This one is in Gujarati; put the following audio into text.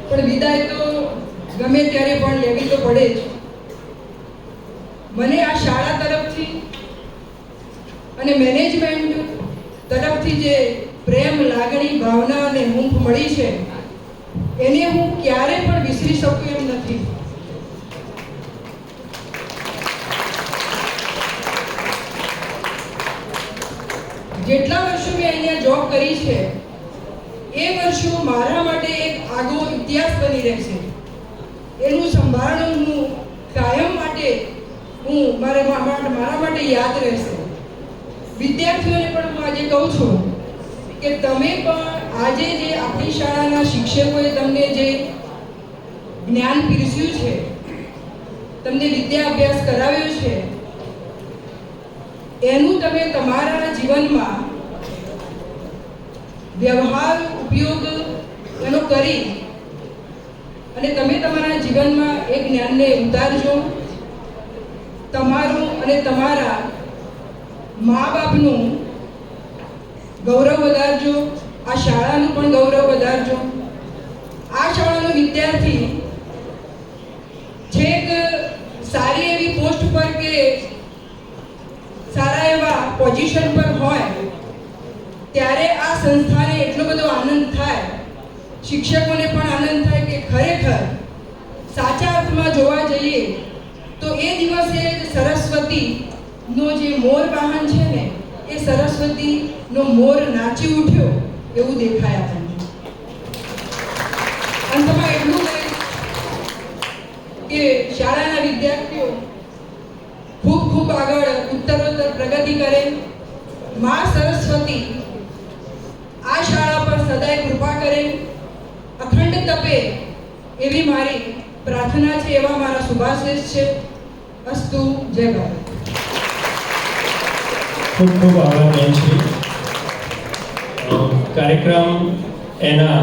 પણ વિદાય તો ગમે ત્યારે પણ લેવી તો પડે જ. મને આ શાળા તરફથી અને મેનેજમેન્ટ તરફથી જે પ્રેમ, લાગણી, ભાવના અને હૂંફ મળી છે એને હું ક્યારે પણ વિસરી શકું એમ નથી. જેટલા વર્ષો મેં અહીંયા જોબ કરી છે એ વર્ષો મારા માટે એક આગવો ઇતિહાસ બની રહેશે. એનું સંભાળનું હું કાયમ માટે મારા માટે યાદ રહેશે. વિદ્યાર્થીઓને પણ હું આજે કહું છું કે તમે પણ આજે જે આપણી શાળાના શિક્ષકોએ તમને જે જ્ઞાન પીરસ્યું છે, તમને વિદ્યા અભ્યાસ કરાવ્યો છે, એનું તમે તમારા જીવનમાં વ્યવહાર ઉપયોગ એનો કરી અને તમે તમારા જીવનમાં એ જ્ઞાનને ઉતારજો. તમારું અને તમારા મા બાપનું ગૌરવ વધારજો, આ શાળાનું પણ ગૌરવ વધારજો. આ શાળાનો વિદ્યાર્થી છેક સારી એવી પોસ્ટ પર કે સારા એવા પોઝિશન પર હોય ત્યારે આ સંસ્થાને એટલો બધો આનંદ થાય, શિક્ષકોને પણ આનંદ થાય કે ખરેખર સાચા અર્થમાં જોવા જઈએ તો એ દિવસે સરસ્વતીનો જે મોર વાહન છે ને એ સરસ્વતીનો મોર નાચી ઉઠ્યો એવું દેખાય આપણને. અંતમાં એટલું કહીશ કે શાળાના વિદ્યાર્થીઓ ખૂબ ખૂબ આગળ ઉત્તરોત્તર પ્રગતિ કરે. મા સરસ્વતી આ શાળા પર સદાય કૃપા કરે, અખંડ તપે એવી મારી પ્રાર્થના છે, એવા મારા શુભાશીષ છે. અસ્તુ. જય ભારત. ખૂબ ખૂબ આભાર બેન શ્રી. કાર્યક્રમ એના